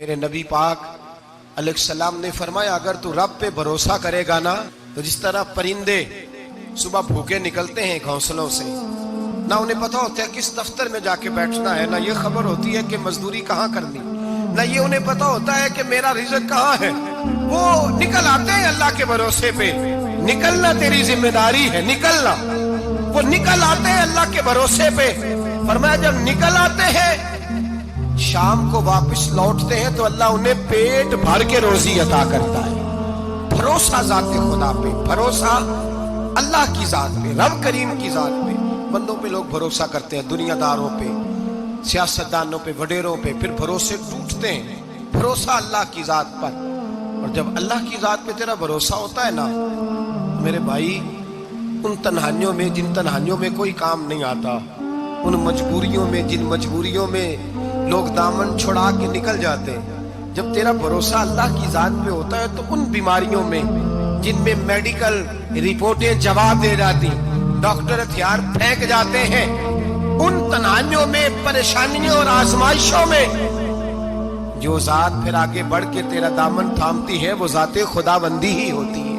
میرے نبی پاک علیہ السلام نے فرمایا اگر تو رب پہ بھروسہ کرے گا نا تو جس طرح پرندے صبح بھوکے نکلتے ہیں گھونسلوں سے، نہ انہیں پتا ہوتا ہے کس دفتر میں جا کے بیٹھنا ہے، نہ یہ خبر ہوتی ہے کہ مزدوری کہاں کرنی، نہ یہ انہیں پتا ہوتا ہے کہ میرا رزق کہاں ہے، وہ نکل آتے ہیں اللہ کے بھروسے پہ۔ نکلنا تیری ذمہ داری ہے، نکلنا۔ وہ نکل آتے ہیں اللہ کے بھروسے پہ۔ فرمایا جب نکل آتے ہیں شام کو واپس لوٹتے ہیں تو اللہ انہیں پیٹ بھر کے روزی عطا کرتا ہے۔ بھروسہ ذات خدا پہ، بھروسہ اللہ کی ذات پہ، رب کریم کی ذات پہ۔ بندوں پہ لوگ بھروسہ کرتے ہیں، دنیا داروں پہ، سیاستدانوں پہ، وڈیروں پہ، پھر بھروسے ٹوٹتے ہیں۔ بھروسہ اللہ کی ذات پر، اور جب اللہ کی ذات پہ تیرا بھروسہ ہوتا ہے نا میرے بھائی، ان تنہائیوں میں جن تنہائیوں میں کوئی کام نہیں آتا، ان مجبوریوں میں جن مجبوریوں میں لوگ دامن چھڑا کے نکل جاتے ہیں، جب تیرا بھروسہ اللہ کی ذات پہ ہوتا ہے تو ان بیماریوں میں جن میں میڈیکل رپورٹیں جواب دے جاتی، ڈاکٹر ہتھیار پھینک جاتے ہیں، ان تنہائیوں میں، پریشانیوں اور آزمائشوں میں جو ذات پھر آگے بڑھ کے تیرا دامن تھامتی ہے وہ ذات خداوندی ہی ہوتی ہے۔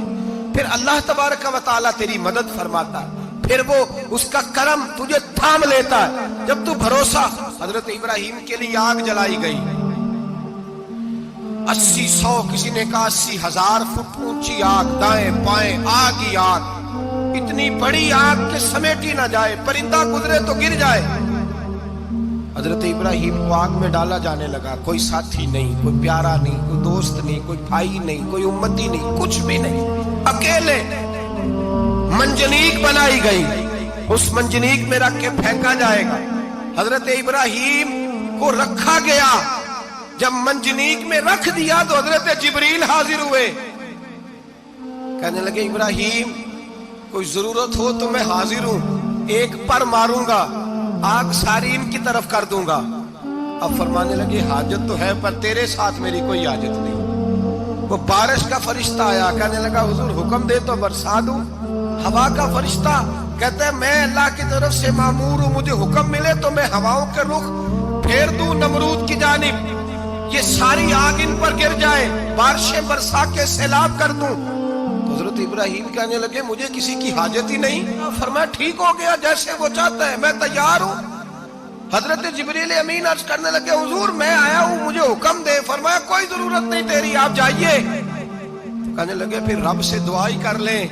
پھر اللہ تبارک و تعالیٰ تیری مدد فرماتا ہے، پھر وہ اس کا کرم تجھے تھام لیتا ہے۔ جب تو بھروسہ، حضرت ابراہیم کے لیے آگ جلائی گئی، 80-100 کسی نے کہا 80,000 فٹ اونچی آگ، دائیں بائیں آگ ہی آگ، اتنی بڑی آگ کہ سمیٹی نہ جائے، پرندہ گزرے تو گر جائے۔ حضرت ابراہیم کو آگ میں ڈالا جانے لگا، کوئی ساتھی نہیں، کوئی پیارا نہیں، کوئی دوست نہیں، کوئی بھائی نہیں، کوئی امتی نہیں، کچھ بھی نہیں، اکیلے۔ منجنیق بنائی گئی، اس منجنیق میں رکھ کے پھینکا جائے گا۔ حضرت ابراہیم کو رکھا گیا، جب منجنیق میں رکھ دیا تو حضرت جبریل حاضر ہوئے، کہنے لگے ابراہیم کوئی ضرورت ہو تو میں حاضر ہوں، ایک پر ماروں گا، آگ ساری ان کی طرف کر دوں گا۔ اب فرمانے لگے حاجت تو ہے پر تیرے ساتھ میری کوئی حاجت نہیں۔ وہ بارش کا فرشتہ آیا، کہنے لگا حضور حکم دے تو برسا دوں۔ ہوا کا فرشتہ کہتا ہے میں اللہ کی طرف سے مامور ہوں، مجھے حکم ملے تو میں ہواؤں کے رخ پھیر دوں نمرود کی جانب، یہ ساری آگ ان پر گر جائے، بارشیں برسا کے سیلاب کر دوں۔ حضرت ابراہیم کہنے لگے مجھے کسی کی حاجت ہی نہیں۔ فرمایا ٹھیک ہو گیا، جیسے وہ چاہتا ہے میں تیار ہوں۔ حضرت جبریل امین عرض کرنے لگے حضور میں آیا ہوں، مجھے حکم دے۔ فرمایا کوئی ضرورت نہیں تیری، آپ جائیے۔ کہنے لگے پھر رب سے دعا ہی کر لیں۔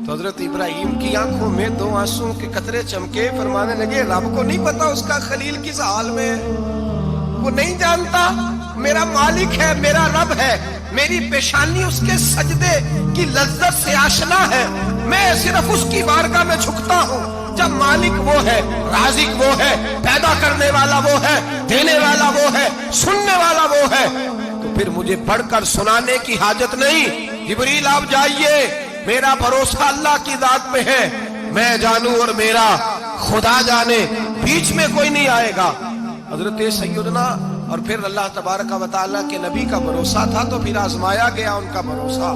تو حضرت ابراہیم کی آنکھوں میں 2 آنسوں کے قطرے چمکے، فرمانے لگے رب کو نہیں پتا اس کا خلیل کس حال میں ہے، وہ نہیں جانتا میرا مالک ہے، میرا رب ہے، میری پیشانی اس کے سجدے کی لذت سے آشنا ہے، میں صرف اس کی بارگاہ میں جھکتا ہوں۔ جب مالک وہ ہے، رازق وہ ہے، پیدا کرنے والا وہ ہے، دینے والا وہ ہے، سننے والا وہ ہے، تو پھر مجھے پڑھ کر سنانے کی حاجت نہیں۔ جبریل آپ جائیے، میرا بھروسہ اللہ کی ذات پہ ہے، میں جانوں اور میرا خدا جانے، بیچ میں کوئی نہیں آئے گا۔ حضرت سیدنا اور پھر اللہ تبارک و تعالیٰ کے نبی کا بھروسہ تھا تو پھر آزمایا گیا ان کا بھروسہ۔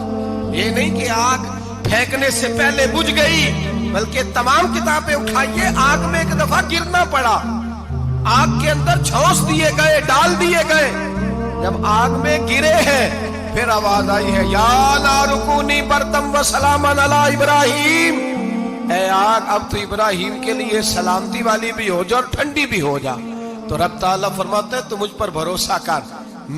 یہ نہیں کہ آگ پھینکنے سے پہلے بجھ گئی، بلکہ تمام کتابیں اٹھائیے، آگ میں ایک دفعہ گرنا پڑا، آگ کے اندر جھونس دیے گئے، ڈال دیے گئے۔ جب آگ میں گرے ہیں پھر آواز آئی ہے یا نار کونی بردم و سلاما علی ابراہیم، اے آگ اب تو ابراہیم کے لیے سلامتی والی بھی ہو جا اور ٹھنڈی بھی ہو جا۔ تو رب تعالیٰ فرماتا ہے تو مجھ پر بھروسہ کر،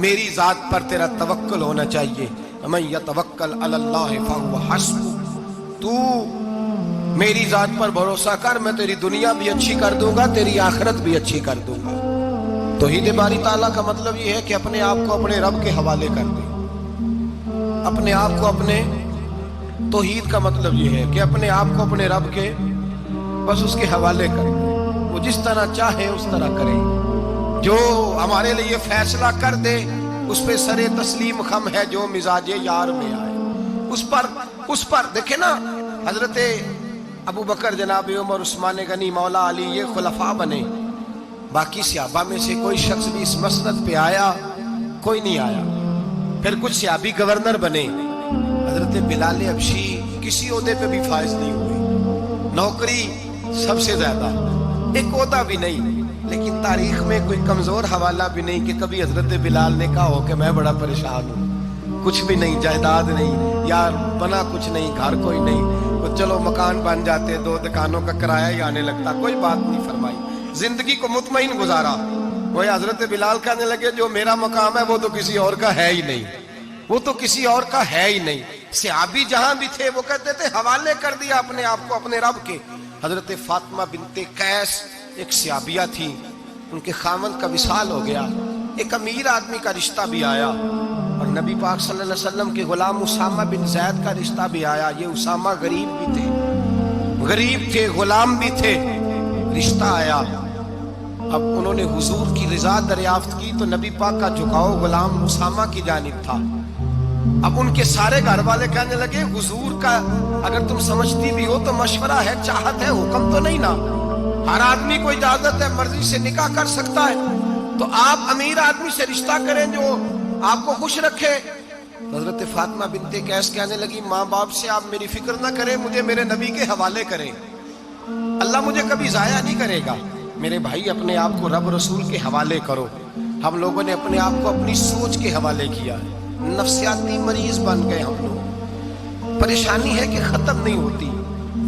میری ذات پر تیرا توکل ہونا چاہیے۔ وَمَن يَتَوَكَّلْ عَلَى اللَّهِ فَهُوَ حَسْبُهُ، تو میری ذات پر بھروسہ کر، میں تیری دنیا بھی اچھی کر دوں گا، تیری آخرت بھی اچھی کر دوں گا۔ توحید باری تعالیٰ کا مطلب یہ ہے کہ اپنے آپ کو اپنے رب کے حوالے کر دیں، اپنے آپ کو اپنے، توحید کا مطلب یہ ہے کہ اپنے آپ کو اپنے رب کے بس اس کے حوالے کر دیں، وہ جس طرح چاہے اس طرح کرے، جو ہمارے لیے فیصلہ کر دے اس پہ سر تسلیم خم ہے، جو مزاج یار میں آئے اس پر دیکھیں نا، حضرت ابو بکر، جناب عمر، عثمان غنی، مولا علی، یہ خلفاء بنے، باقی صحابہ میں سے کوئی شخص بھی اس مسند پہ آیا؟ کوئی نہیں آیا۔ پھر کچھ صحابی گورنر بنے، حضرت بلال حبشی کسی عہدے پہ بھی فائز نہیں ہوئے، نوکری سب سے زیادہ، ایک عہدہ بھی نہیں، لیکن تاریخ میں کوئی کمزور حوالہ بھی نہیں کہ کبھی حضرت بلال نے کہا ہو کہ میں بڑا پریشان ہوں، کچھ بھی نہیں، جائیداد نہیں، یار بنا کچھ نہیں، گھر کوئی نہیں، تو چلو مکان بن جاتے، 2 دکانوں کا کرایہ ہی آنے لگتا، کوئی بات نہیں فرمائی، زندگی کو مطمئن گزارا۔ وہ حضرت بلال کہنے لگے جو میرا مقام ہے وہ تو کسی اور کا ہے ہی نہیں، وہ تو کسی اور کا ہے ہی نہیں۔ صحابی جہاں بھی تھے وہ کہتے تھے حوالے کر دیا اپنے آپ کو اپنے رب کے۔ حضرت فاطمہ بنت قیس ایک صحابیہ تھی، ان کے خاوند کا وصال ہو گیا، ایک امیر آدمی کا رشتہ بھی آیا، اور نبی پاک صلی اللہ علیہ وسلم کے غلام اسامہ بن زید کا رشتہ بھی آیا۔ یہ اسامہ غریب بھی تھے، غریب تھے، غلام بھی تھے، رشتہ آیا۔ اب انہوں نے حضور کی رضا دریافت کی تو نبی پاک کا جھکاؤ غلام اسامہ کی جانب تھا۔ اب ان کے سارے گھر والے کہنے لگے حضور کا اگر تم سمجھتی بھی ہو تو مشورہ ہے، چاہت ہے، حکم تو نہیں نا، ہر آدمی کو اجازت ہے، مرضی سے نکاح کر سکتا ہے، تو آپ امیر آدمی سے رشتہ کریں جو آپ کو خوش رکھے۔ حضرت فاطمہ بنت قیس کہنے لگی ماں باپ سے آپ میری فکر نہ کریں، مجھے میرے نبی کے حوالے کریں، اللہ مجھے کبھی ضائع نہیں کرے گا، میرے بھائی اپنے آپ کو رب رسول کے حوالے کرو۔ ہم لوگوں نے اپنے آپ کو اپنی سوچ کے حوالے کیا ہے، نفسیاتی مریض بن گئے ہم لوگ۔ پریشانی ہے کہ ختم نہیں ہوتی،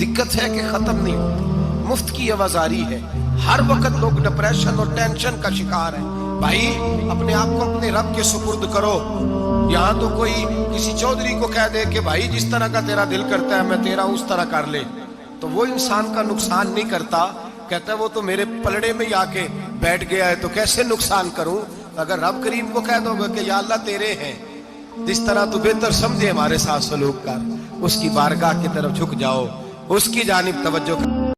دقت ہے کہ ختم نہیں ہوتی، مفت کی آوازاری ہے، ہر وقت لوگ ڈپریشن اور ٹینشن کا شکار ہیں۔ بھائی اپنے آپ کو اپنے رب کے سپرد کرو۔ یہاں تو کوئی کسی چودھری کو کہہ دے کہ بھائی جس طرح کا تیرا دل کرتا ہے میں تیرا اس طرح کر لے، تو وہ انسان کا نقصان نہیں کرتا، کہتا ہے وہ تو میرے پلڑے میں آ کے بیٹھ گیا ہے تو کیسے نقصان کروں۔ اگر رب کریم کو کہہ دو گے کہ یا اللہ تیرے ہیں، جس طرح تو بہتر سمجھے ہمارے ساتھ سلوک کر، اس کی بارگاہ کی طرف جھک جاؤ، اس کی جانب توجہ کر۔